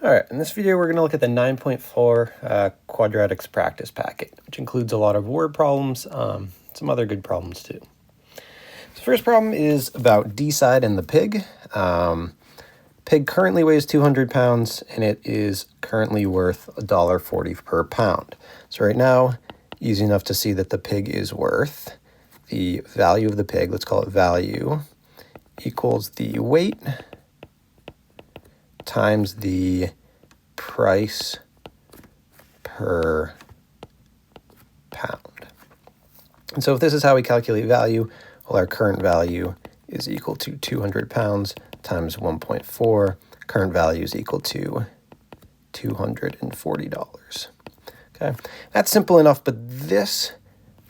All right, in this video, we're going to look at the 9.4 quadratics practice packet, which includes a lot of word problems, some other good problems too. So first problem is about D-side and the pig. Pig currently weighs 200 pounds, and it is currently worth $1.40 per pound. So right now, easy enough to see that the pig is worth the value of the pig, let's call it value, equals the weight times the price per pound. And so if this is how we calculate value, well, our current value is equal to 200 pounds times 1.4. Current value is equal to $240. Okay, that's simple enough, but this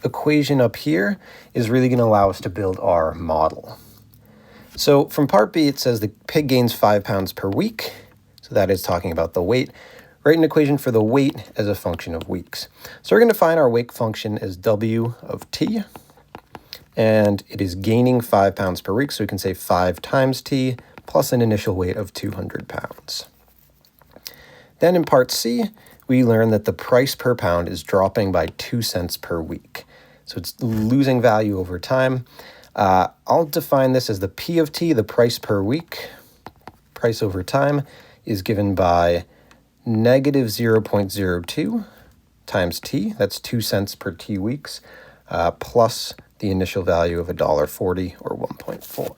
equation up here is really going to allow us to build our model. So from part B, it says the pig gains 5 pounds per week. So that is talking about the weight. Write an equation for the weight as a function of weeks. So we're going to define our weight function as W of T. And it is gaining 5 pounds per week. So we can say 5 times T plus an initial weight of 200 pounds. Then in part C, we learn that the price per pound is dropping by 2 cents per week. So it's losing value over time. I'll define this as the P of T, the price per week. Price over time is given by negative 0.02 times T, that's 2 cents per T weeks, plus the initial value of $1.40 or 1.4.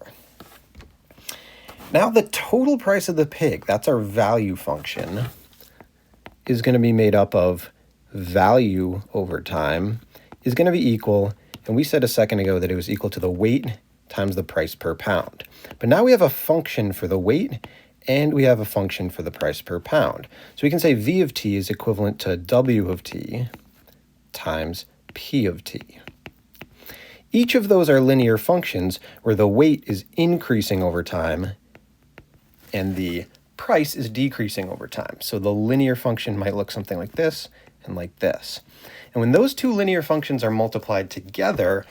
Now the total price of the pig, that's our value function, is going to be made up of value over time is going to be equal, and we said a second ago that it was equal to the weight times the price per pound. But now we have a function for the weight and we have a function for the price per pound. So we can say V of T is equivalent to W of T times P of T. Each of those are linear functions where the weight is increasing over time and the price is decreasing over time. So the linear function might look something like this and like this. And when those two linear functions are multiplied together,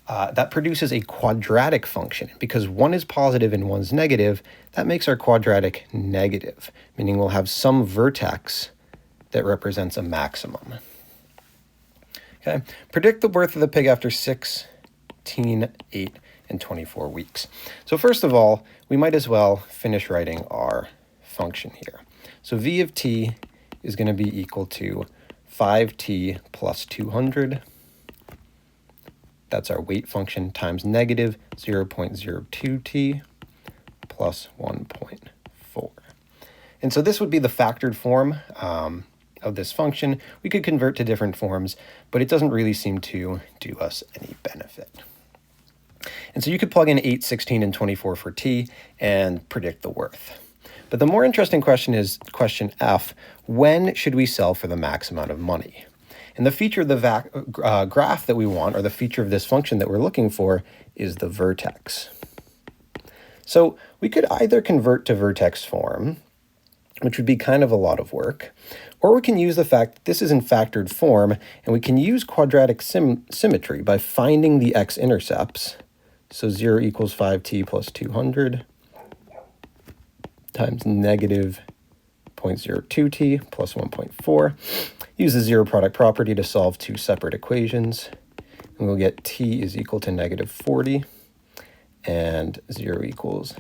that produces a quadratic function. Because one is positive and one's negative, that makes our quadratic negative, meaning we'll have some vertex that represents a maximum. Okay, predict the worth of the pig after 16, 8, and 24 weeks. So first of all, we might as well finish writing our function here. So V of T is going to be equal to 5T plus 200. That's our weight function times negative 0.02T plus 1.4. And so this would be the factored form of this function. We could convert to different forms, but it doesn't really seem to do us any benefit. And so you could plug in 8, 16, and 24 for T and predict the worth. But the more interesting question is question F, when should we sell for the max amount of money? And the feature of the graph that we want, or the feature of this function that we're looking for, is the vertex. So we could either convert to vertex form, which would be kind of a lot of work, or we can use the fact that this is in factored form, and we can use quadratic symmetry by finding the x-intercepts. So 0 equals 5t plus 200 times negative 0.02t plus 1.4. Use the zero product property to solve two separate equations. And we'll get t is equal to negative 40 and 0 equals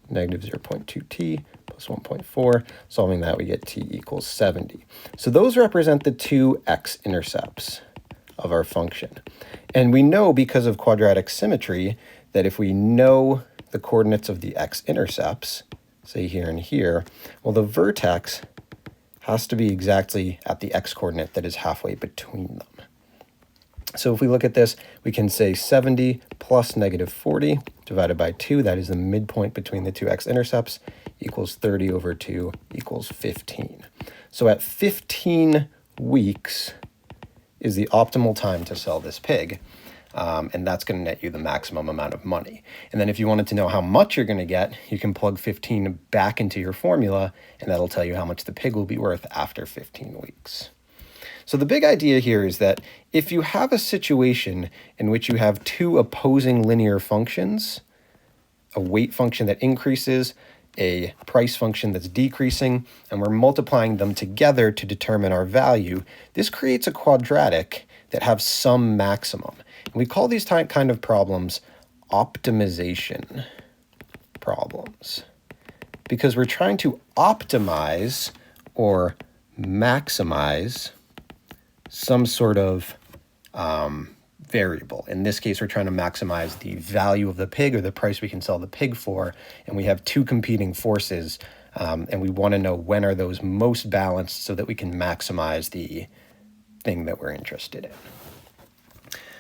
negative 0.2t plus 1.4. Solving that, we get t equals 70. So those represent the two x-intercepts of our function. And we know because of quadratic symmetry that if we know the coordinates of the x-intercepts, say here and here, well, the vertex has to be exactly at the x-coordinate that is halfway between them. So if we look at this, we can say 70 plus negative 40 divided by 2, that is the midpoint between the two x-intercepts, equals 30 over 2 equals 15. So at 15 weeks is the optimal time to sell this pig. And that's going to net you the maximum amount of money. And then if you wanted to know how much you're going to get, you can plug 15 back into your formula, and that'll tell you how much the pig will be worth after 15 weeks. So the big idea here is that if you have a situation in which you have two opposing linear functions, a weight function that increases a price function that's decreasing, and we're multiplying them together to determine our value, this creates a quadratic that has some maximum. And we call these kind of problems optimization problems, because we're trying to optimize or maximize some sort of variable. In this case, we're trying to maximize the value of the pig, or the price we can sell the pig for, and we have two competing forces, and we want to know when are those most balanced so that we can maximize the thing that we're interested in.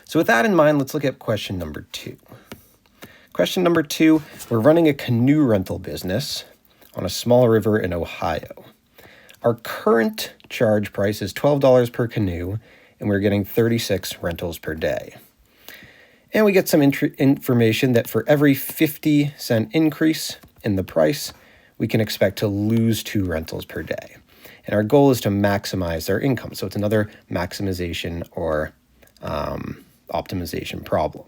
So with that in mind, let's look at question number 2. Question number 2, we're running a canoe rental business on a small river in Ohio. Our current charge price is $12 per canoe, and we're getting 36 rentals per day. And we get some information that for every 50-cent increase in the price, we can expect to lose 2 rentals per day. And our goal is to maximize our income. So it's another maximization or optimization problem.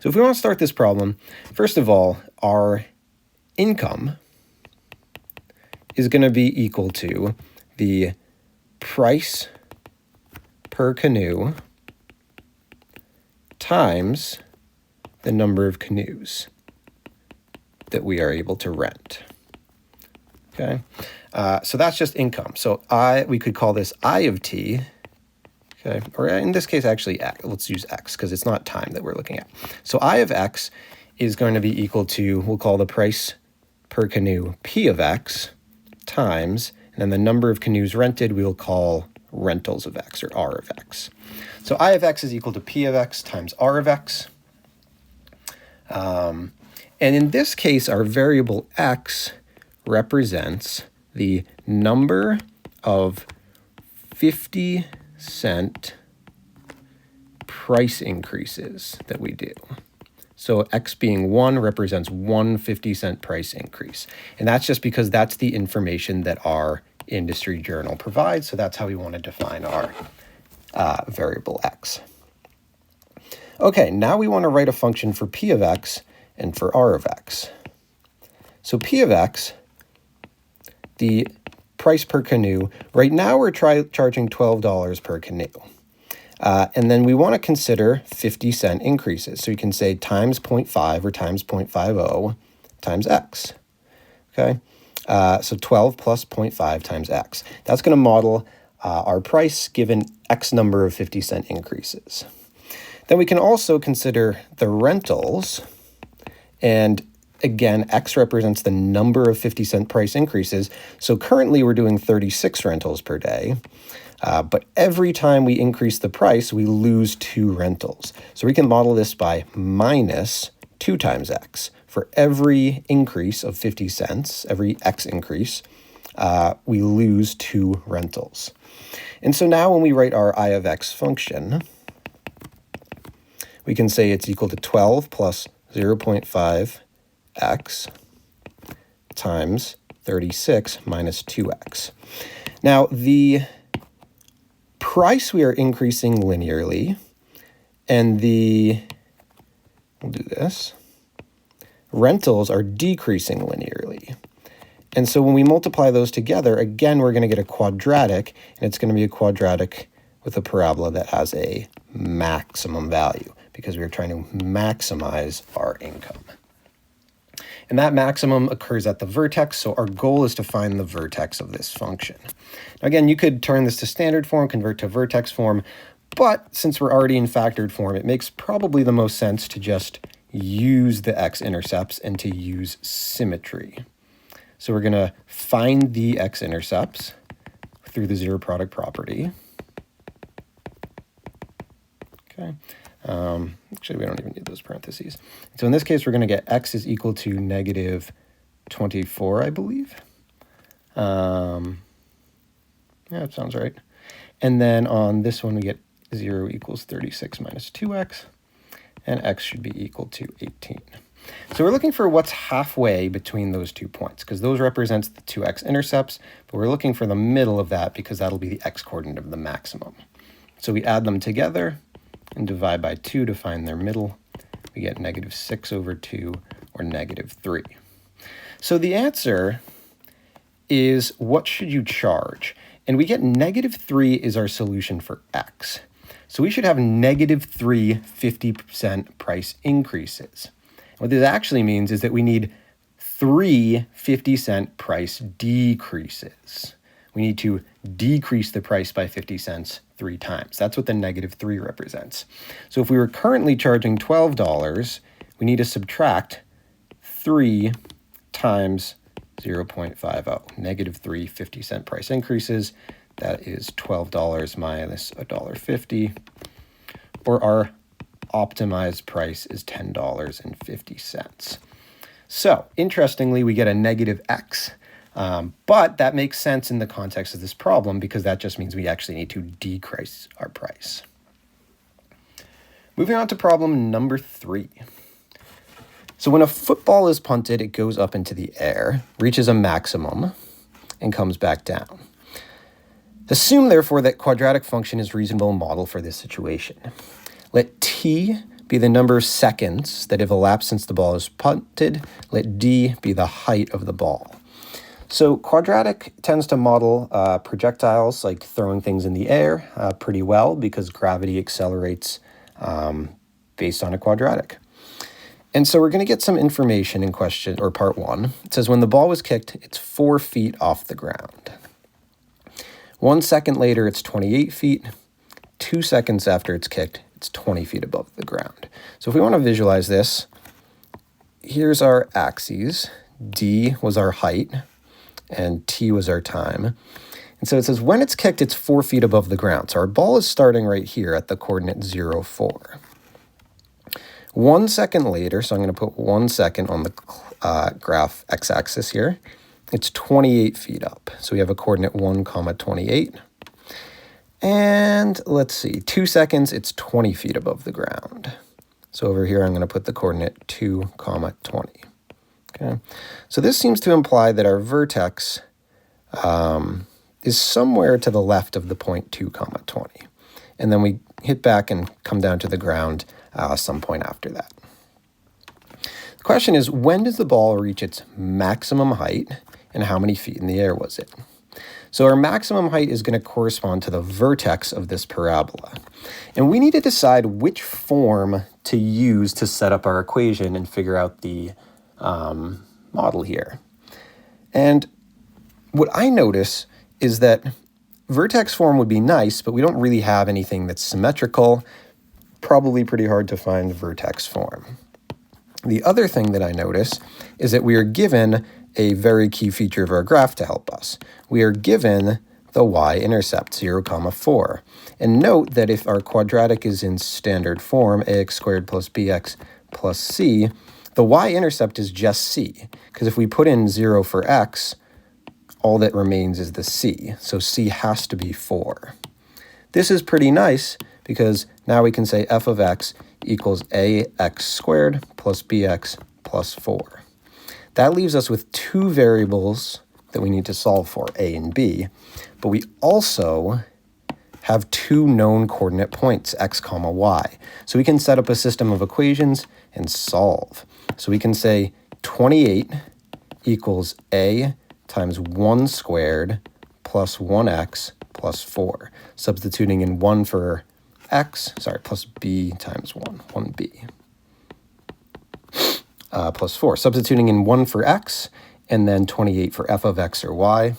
So if we want to start this problem, first of all, our income is going to be equal to the price per canoe times the number of canoes that we are able to rent. Okay, so that's just income. So we could call this I of t, okay, or in this case actually x. Let's use x because it's not time that we're looking at. So I of x is going to be equal to, we'll call the price per canoe p of x times, and then the number of canoes rented we'll call rentals of x, or r of x. So I of x is equal to p of x times r of x. And in this case, our variable x represents the number of 50-cent price increases that we do. So x being 1 represents 1 50-cent price increase. And that's just because that's the information that our industry journal provides. So that's how we want to define our variable x. Okay, now we want to write a function for p of x and for r of x. So p of x, the price per canoe, right now we're charging $12 per canoe. And then we want to consider 50-cent increases. So you can say times 0.5 or times 0.50 times x. Okay, so 12 plus 0.5 times x. That's going to model our price given x number of 50-cent increases. Then we can also consider the rentals. And again, x represents the number of 50-cent price increases. So currently we're doing 36 rentals per day. But every time we increase the price, we lose 2 rentals. So we can model this by minus 2 times x. For every increase of 50 cents, every x increase, we lose 2 rentals. And so now when we write our I of x function, we can say it's equal to 12 plus 0.5x times 36 minus 2x. Now, the price we are increasing linearly, and we'll do this, rentals are decreasing linearly. And so when we multiply those together, again, we're going to get a quadratic, and it's going to be a quadratic with a parabola that has a maximum value, because we're trying to maximize our income. And that maximum occurs at the vertex, so our goal is to find the vertex of this function. Now again, you could turn this to standard form, convert to vertex form, but since we're already in factored form, it makes probably the most sense to just use the x-intercepts and to use symmetry. So we're going to find the x-intercepts through the zero product property. Okay. Actually, we don't even need those parentheses. So in this case, we're going to get x is equal to negative 24, I believe. Yeah, that sounds right. And then on this one, we get 0 equals 36 minus 2x, and x should be equal to 18. So we're looking for what's halfway between those 2 points, because those represents the 2 x-intercepts, but we're looking for the middle of that because that'll be the x-coordinate of the maximum. So we add them together and divide by 2 to find their middle. We get negative 6 over 2, or negative 3. So the answer is, what should you charge? And we get -3 is our solution for x. So we should have -3 50% price increases. What this actually means is that we need 3 50-cent price decreases. We need to decrease the price by 50 cents 3 times. That's what the -3 represents. So if we were currently charging $12, we need to subtract 3 times 0.50, -3 50-cent price increases. That is $12 minus $1.50, or our optimized price is $10.50. So interestingly, we get a -x, but that makes sense in the context of this problem because that just means we actually need to decrease our price. Moving on to problem number 3. So when a football is punted, it goes up into the air, reaches a maximum, and comes back down. Assume, therefore, that quadratic function is a reasonable model for this situation. Let t be the number of seconds that have elapsed since the ball is punted. Let d be the height of the ball. So quadratic tends to model projectiles, like throwing things in the air, pretty well because gravity accelerates based on a quadratic. And so we're going to get some information in question, or part 1. It says when the ball was kicked, it's 4 feet off the ground. 1 second later, it's 28 feet. 2 seconds after it's kicked, it's 20 feet above the ground. So if we want to visualize this, here's our axes. D was our height, and T was our time. And so it says when it's kicked, it's 4 feet above the ground. So our ball is starting right here at the coordinate 0, 4. 1 second later, so I'm going to put 1 second on the graph x-axis here, it's 28 feet up. So we have a coordinate 1, 28. And let's see, 2 seconds, it's 20 feet above the ground. So over here, I'm going to put the coordinate 2, 20. Okay. So this seems to imply that our vertex is somewhere to the left of the point 2, 20. And then we hit back and come down to the ground some point after that. The question is, when does the ball reach its maximum height, and how many feet in the air was it? So our maximum height is going to correspond to the vertex of this parabola. And we need to decide which form to use to set up our equation and figure out the model here. And what I notice is that vertex form would be nice, but we don't really have anything that's symmetrical. Probably pretty hard to find vertex form. The other thing that I notice is that we are given a very key feature of our graph to help us. We are given the y-intercept, 0, 4. And note that if our quadratic is in standard form, ax squared plus bx plus c, the y-intercept is just c. Because if we put in 0 for x, all that remains is the c. So c has to be 4. This is pretty nice because now we can say f of x equals ax squared plus bx plus 4. That leaves us with 2 variables that we need to solve for, a and b, but we also have 2 known coordinate points, x, y. So we can set up a system of equations and solve. So we can say 28 equals a times 1 squared plus 1x plus 4, substituting in 1 for x, plus b times 1, 1b. Plus 4, substituting in 1 for x, and then 28 for f of x or y.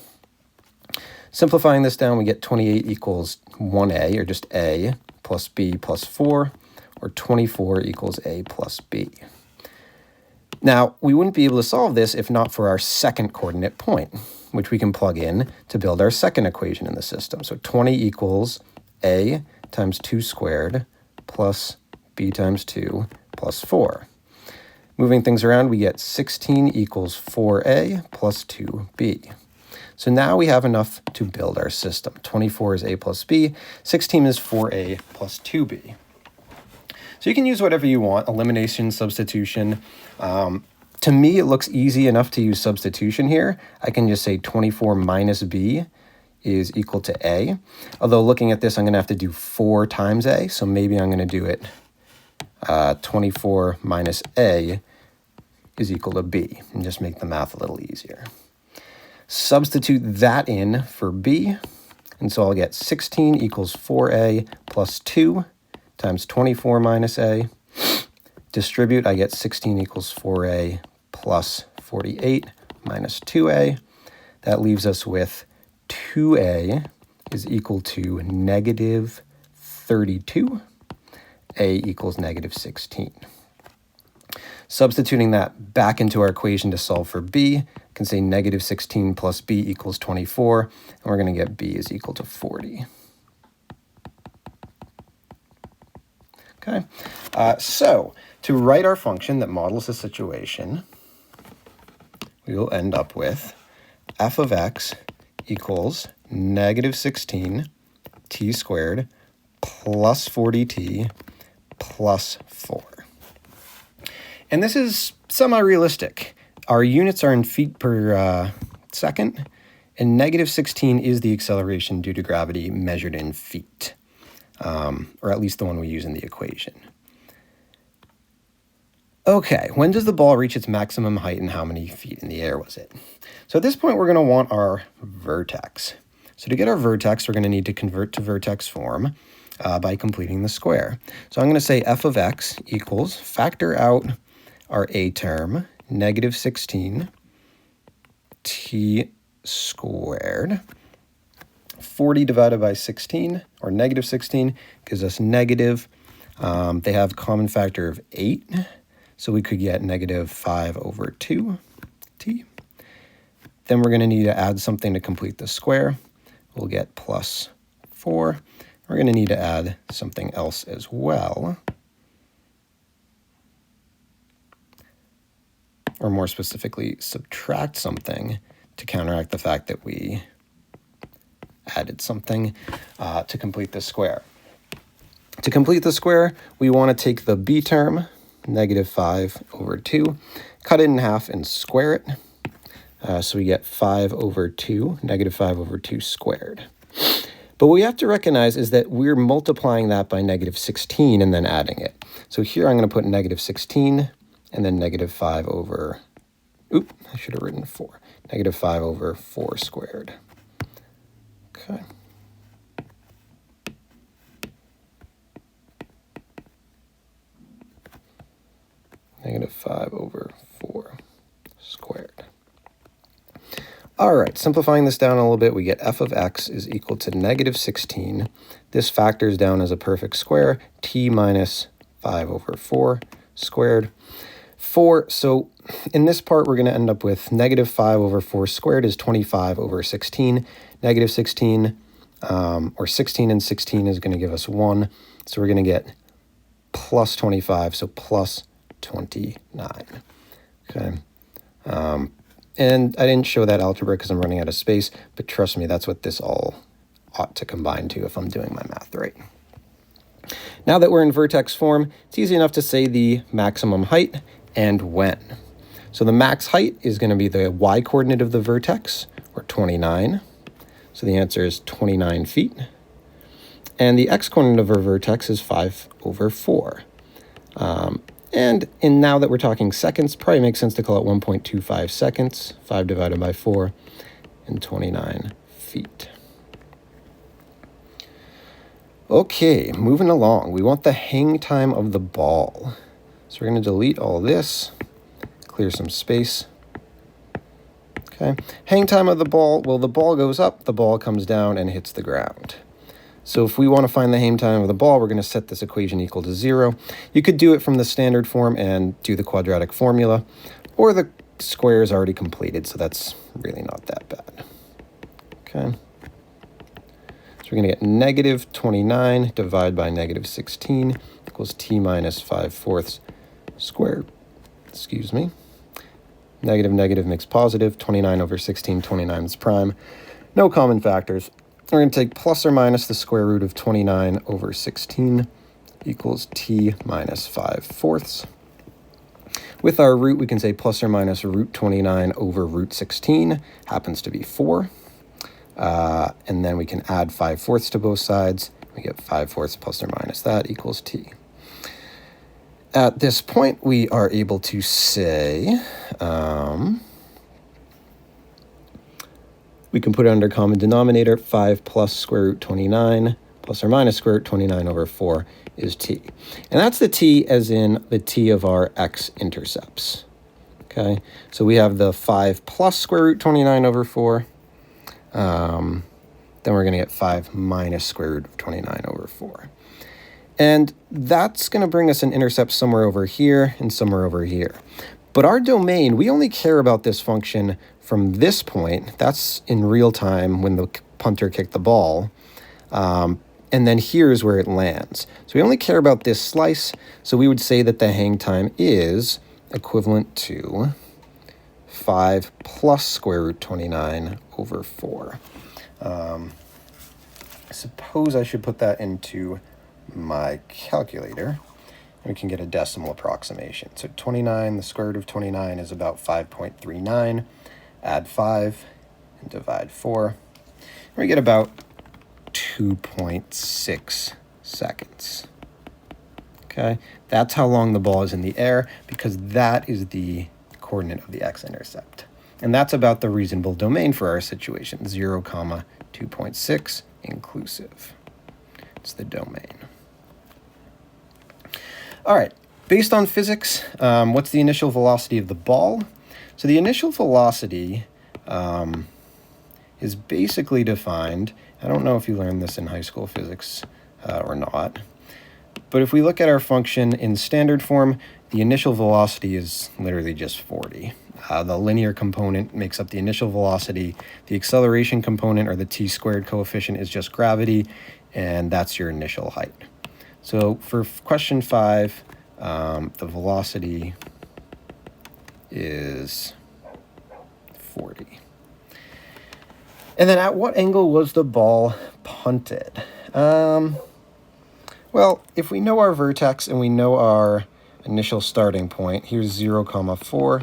Simplifying this down, we get 28 equals 1a, or just a, plus b plus 4, or 24 equals a plus b. Now, we wouldn't be able to solve this if not for our second coordinate point, which we can plug in to build our second equation in the system. So 20 equals a times 2 squared plus b times 2 plus 4. Moving things around, we get 16 equals 4a plus 2b. So now we have enough to build our system. 24 is a plus b, 16 is 4a plus 2b. So you can use whatever you want, elimination, substitution. To me, it looks easy enough to use substitution here. I can just say 24 minus b is equal to a. Although looking at this, I'm going to have to do 4 times a, so maybe I'm going to do it 24 minus a is equal to b, and just make the math a little easier. Substitute that in for b, and so I'll get 16 equals 4a plus 2 times 24 minus a. Distribute, I get 16 equals 4a plus 48 minus 2a. That leaves us with 2a is equal to negative 32. A equals negative 16. Substituting that back into our equation to solve for b, I can say negative 16 plus b equals 24, and we're going to get b is equal to 40. Okay, so to write our function that models the situation, we will end up with f of x equals negative 16 t squared plus 40t plus 4. And this is semi-realistic. Our units are in feet per second, and negative 16 is the acceleration due to gravity measured in feet, or at least the one we use in the equation. Okay, when does the ball reach its maximum height and how many feet in the air was it? So at this point, we're going to want our vertex. So to get our vertex, we're going to need to convert to vertex form by completing the square. So I'm going to say f of x equals, factor out our a term, negative 16 t squared. 40 divided by 16, or negative 16, gives us negative. They have a common factor of 8, so we could get negative 5 over 2t. Then we're going to need to add something to complete the square. We'll get plus 4. We're going to need to add something else as well. Or more specifically, subtract something to counteract the fact that we added something to complete the square. To complete the square, we want to take the b term, negative 5 over 2, cut it in half and square it. So we get 5 over 2, negative 5 over 2 squared. But what we have to recognize is that we're multiplying that by negative 16 and then adding it. So here I'm going to put negative 16 and then negative 5 over, I should have written 4. Negative 5 over 4 squared. Okay. Negative 5 over 4 squared. All right, simplifying this down a little bit, we get f of x is equal to negative 16. This factors down as a perfect square, t minus 5 over 4 squared. 4, so in this part, we're going to end up with negative 5 over 4 squared is 25 over 16. Negative 16, or 16 and 16 is going to give us 1. So we're going to get plus 25, so plus 29. Okay. And I didn't show that algebra because I'm running out of space, but trust me, that's what this all ought to combine to if I'm doing my math right. Now that we're in vertex form, it's easy enough to say the maximum height and when. So the max height is going to be the y-coordinate of the vertex, or 29. So the answer is 29 feet. And the x-coordinate of our vertex is 5 over 4. And now that we're talking seconds, probably makes sense to call it 1.25 seconds, 5 divided by 4, and 29 feet. Okay, moving along. We want the hang time of the ball. So we're going to delete all this, clear some space. Okay, hang time of the ball. Well, the ball goes up, the ball comes down and hits the ground. So if we want to find the hang time of the ball, we're going to set this equation equal to 0. You could do it from the standard form and do the quadratic formula, or the square is already completed, so that's really not that bad. Okay. So we're going to get negative 29 divided by negative 16 equals t minus 5/4 squared. Excuse me. Negative negative makes positive. 29 over 16, 29 is prime. No common factors. We're going to take plus or minus the square root of 29 over 16 equals t minus 5/4. With our root, we can say plus or minus root 29 over root 16 happens to be 4. And then we can add 5/4 to both sides. We get 5/4 plus or minus that equals t. At this point, we are able to say, we can put it under common denominator, 5 plus square root 29 plus or minus square root 29 over 4 is t. And that's the t as in the t of our x-intercepts. Okay, so we have the 5 plus square root 29 over 4. Then we're going to get 5 minus square root of 29 over 4. And that's going to bring us an intercept somewhere over here and somewhere over here. But our domain, we only care about this function from this point. That's in real time when the punter kicked the ball. And then here's where it lands. So we only care about this slice. So we would say that the hang time is equivalent to 5 plus square root 29 over 4. I suppose I should put that into my calculator, and we can get a decimal approximation. So 29, the square root of 29 is about 5.39. Add 5 and divide 4. We get about 2.6 seconds. Okay, that's how long the ball is in the air, because that is the coordinate of the x-intercept. And that's about the reasonable domain for our situation, 0, 2.6 inclusive. It's the domain. All right, based on physics, what's the initial velocity of the ball? So the initial velocity is basically defined, I don't know if you learned this in high school physics or not, but if we look at our function in standard form, the initial velocity is literally just 40. The linear component makes up the initial velocity. The acceleration component, or the t-squared coefficient, is just gravity, and that's your initial height. So for question 5, the velocity is 40. And then at what angle was the ball punted? Well, if we know our vertex and we know our initial starting point, here's 0, 4,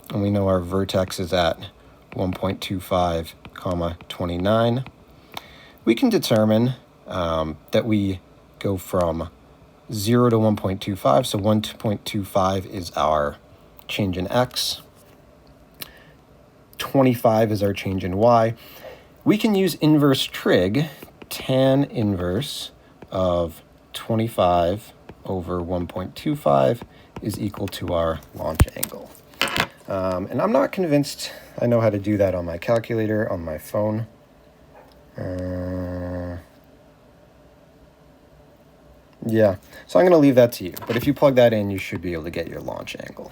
and we know our vertex is at 1.25, 29, we can determine that we go from 0 to 1.25, so 1.25 is our change in x, 25 is our change in y. We can use inverse trig, tan inverse of 25 over 1.25 is equal to our launch angle. And I'm not convinced I know how to do that on my calculator on my phone. Yeah, so I'm going to leave that to you. But if you plug that in, you should be able to get your launch angle.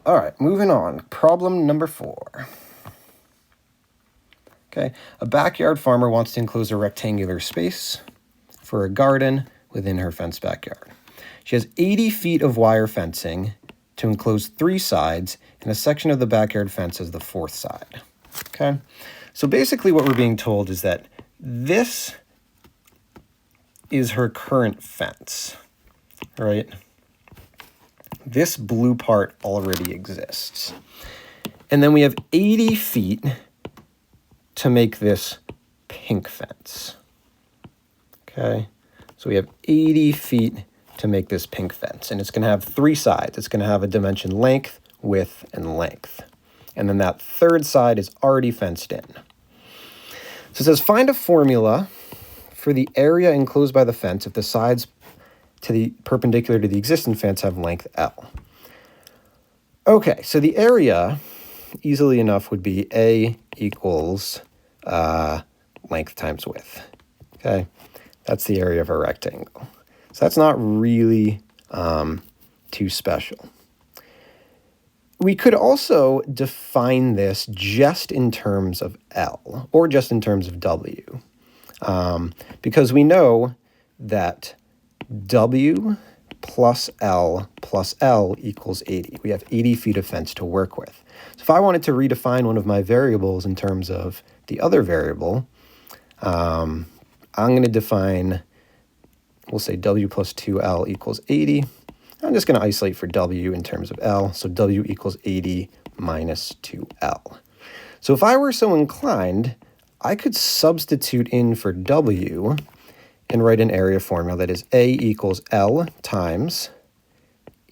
All right, moving on. Problem number 4. Okay, a backyard farmer wants to enclose a rectangular space for a garden within her fenced backyard. She has 80 feet of wire fencing to enclose 3 sides, and a section of the backyard fence as the 4th side. Okay, so basically what we're being told is that this is her current fence, right? This blue part already exists. And then we have 80 feet to make this pink fence. Okay, so we have 80 feet to make this pink fence, and it's going to have 3 sides. It's going to have a dimension length, width, and length. And then that 3rd side is already fenced in. So it says find a formula for the area enclosed by the fence if the sides to the perpendicular to the existing fence have length L. Okay, so the area, easily enough, would be A equals length times width. Okay, that's the area of a rectangle. So that's not really too special. We could also define this just in terms of L, or just in terms of W, because we know that W plus L equals 80. We have 80 feet of fence to work with. So if I wanted to redefine one of my variables in terms of the other variable, I'm going to define, we'll say W plus 2L equals 80. I'm just going to isolate for W in terms of L. So W equals 80 minus 2L. So if I were so inclined, I could substitute in for W and write an area formula that is A equals L times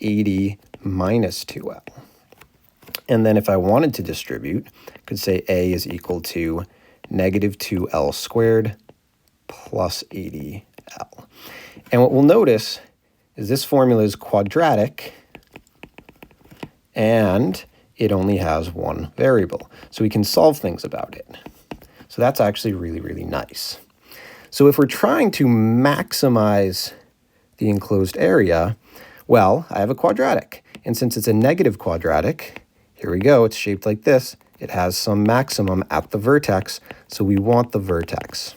80 minus 2L. And then if I wanted to distribute, I could say A is equal to negative 2L squared plus 80L. And what we'll notice is this formula is quadratic and it only has one variable. So we can solve things about it. So that's actually really, really nice. So if we're trying to maximize the enclosed area, well, I have a quadratic. And since it's a negative quadratic, here we go, it's shaped like this. It has some maximum at the vertex, so we want the vertex.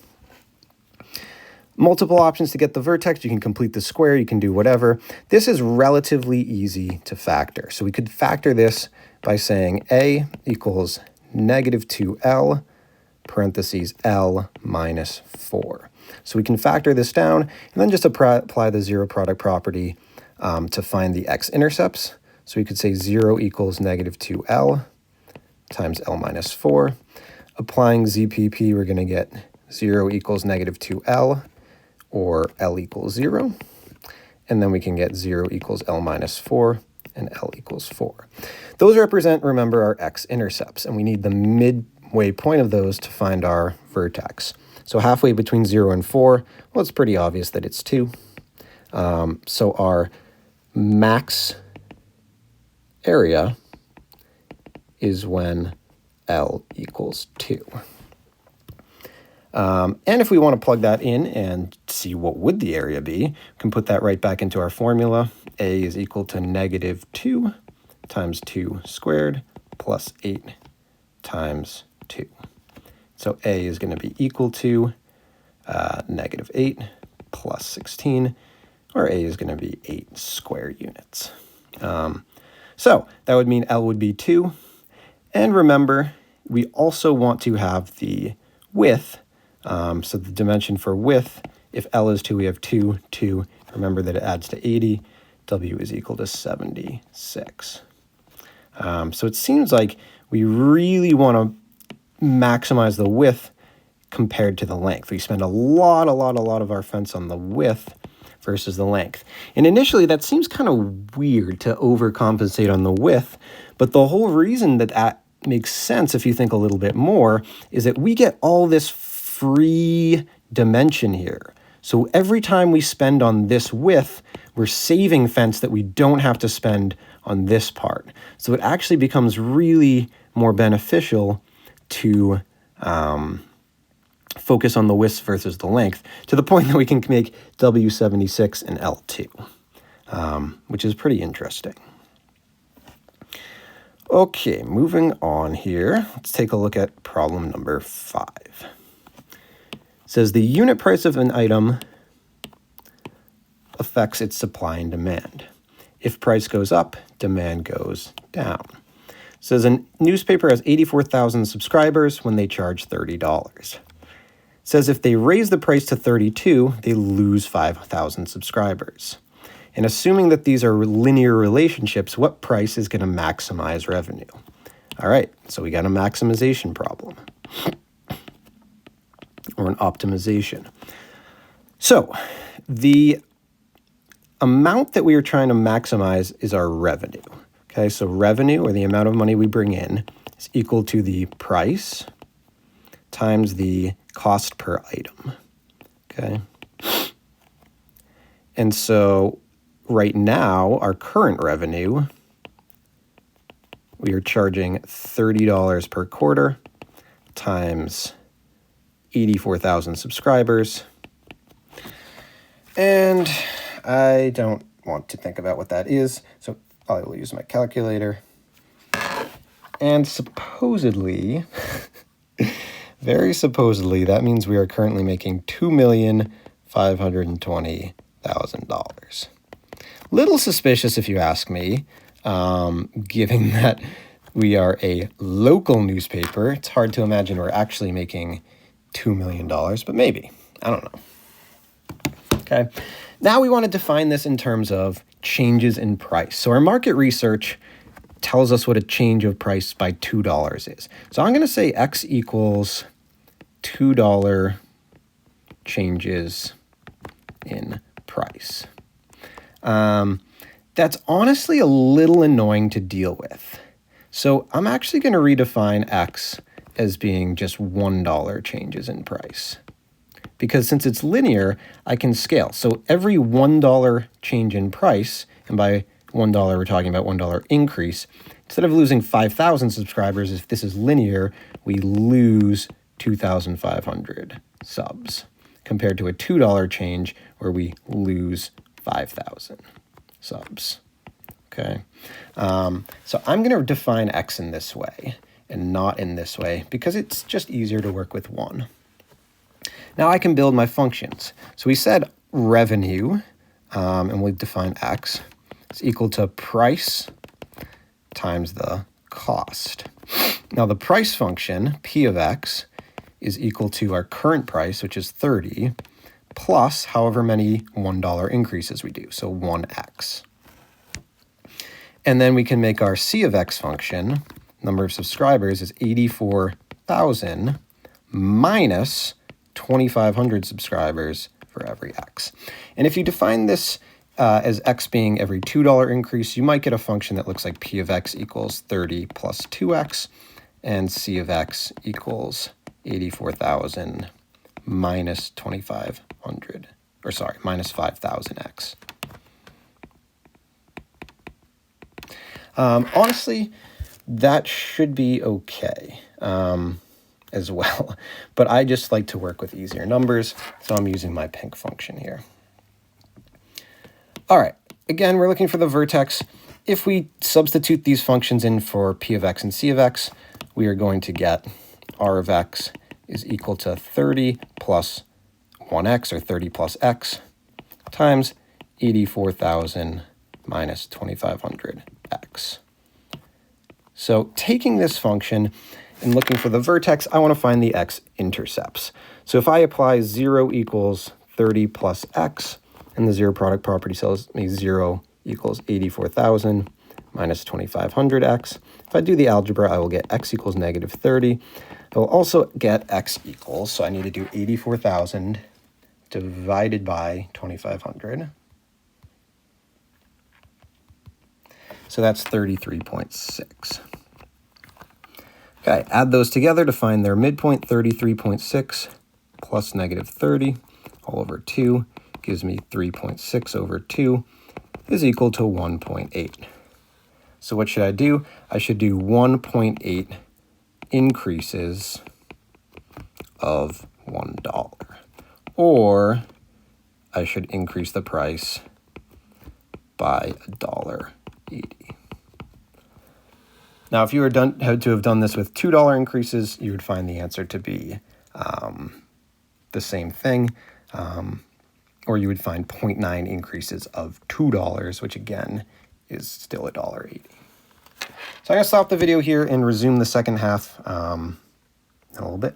Multiple options to get the vertex. You can complete the square, you can do whatever. This is relatively easy to factor. So we could factor this by saying A equals negative 2L parentheses L minus 4. So we can factor this down and then just apply the zero product property to find the x-intercepts. So we could say 0 equals negative 2L times L minus 4. Applying ZPP, we're going to get 0 equals negative 2L, or L equals 0. And then we can get 0 equals L minus 4, and L equals 4. Those represent, remember, our x-intercepts, and we need the midway point of those to find our vertex. So halfway between 0 and 4, well, it's pretty obvious that it's 2. So our max area is when L equals 2. And if we want to plug that in and see what would the area be, we can put that right back into our formula. A is equal to negative 2 times 2 squared plus 8 times 2. So A is going to be equal to negative 8 plus 16, or A is going to be 8 square units. So that would mean L would be 2. And remember, we also want to have the width. So the dimension for width, if L is 2, we have 2, 2. Remember that it adds to 80. W is equal to 76. So it seems like we really want to maximize the width compared to the length. We spend a lot of our fence on the width versus the length. And initially that seems kind of weird to overcompensate on the width, but the whole reason that that makes sense if you think a little bit more is that we get all this free dimension here. So every time we spend on this width, we're saving fence that we don't have to spend on this part. So it actually becomes really more beneficial to focus on the width versus the length, to the point that we can make W76 and L2, which is pretty interesting. Okay, moving on here, let's take a look at problem number 5. It says the unit price of an item affects its supply and demand. If price goes up, demand goes down. It says a newspaper has 84,000 subscribers when they charge $30. It says if they raise the price to 32, they lose 5,000 subscribers. And assuming that these are linear relationships, what price is going to maximize revenue? All right, so we got a maximization problem, or an optimization. So the amount that we are trying to maximize is our revenue. Okay, so revenue, or the amount of money we bring in, is equal to the price times the cost per item. Okay. And so right now, our current revenue, we are charging $30 per quarter times 84,000 subscribers. And I don't want to think about what that is, so I will use my calculator. And supposedly, very supposedly, that means we are currently making $2,520,000. Little suspicious if you ask me, given that we are a local newspaper. It's hard to imagine we're actually making $2 million, but maybe. I don't know. Okay. Now we want to define this in terms of changes in price. So our market research tells us what a change of price by $2 is. So I'm going to say X equals $2 changes in price. That's honestly a little annoying to deal with. So I'm actually going to redefine X as being just $1 changes in price. Because since it's linear, I can scale. So every $1 change in price, and by $1 we're talking about $1 increase, instead of losing 5,000 subscribers, if this is linear, we lose 2,500 subs, compared to a $2 change where we lose 5,000 subs. Okay, so I'm going to define X in this way and not in this way because it's just easier to work with one. Now I can build my functions. So we said revenue, and we define X is equal to price times the cost. Now the price function, P of X, is equal to our current price, which is 30, plus however many $1 increases we do, so 1x. And then we can make our C of X function, number of subscribers, is 84,000 minus 2,500 subscribers for every X. And if you define this as X being every $2 increase, you might get a function that looks like P of X equals 30 plus 2X, and C of X equals 84,000 minus 2,500, or sorry, minus 5,000X. Honestly, that should be okay as well, but I just like to work with easier numbers, so I'm using my pink function here. All right, again, we're looking for the vertex. If we substitute these functions in for P of X and C of X, we are going to get R of X is equal to 30 plus 1x, or 30 plus x, times 84,000 minus 2,500x. So taking this function and looking for the vertex, I want to find the x-intercepts. So if I apply 0 equals 30 plus x, and the zero product property tells me 0 equals 84,000 minus 2,500x. If I do the algebra, I will get x equals negative 30. I will also get x equals, so I need to do 84,000 divided by 2,500. So that's 33.6. Okay, add those together to find their midpoint. 33.6 plus negative 30 all over 2 gives me 3.6 over 2 is equal to 1.8. So what should I do? I should do 1.8 increases of $1. Or I should increase the price by $1.80. Now, if you were had to have done this with $2 increases, you would find the answer to be the same thing. Or you would find 0.9 increases of $2, which again is still $1.80. So I'm going to stop the video here and resume the second half in a little bit.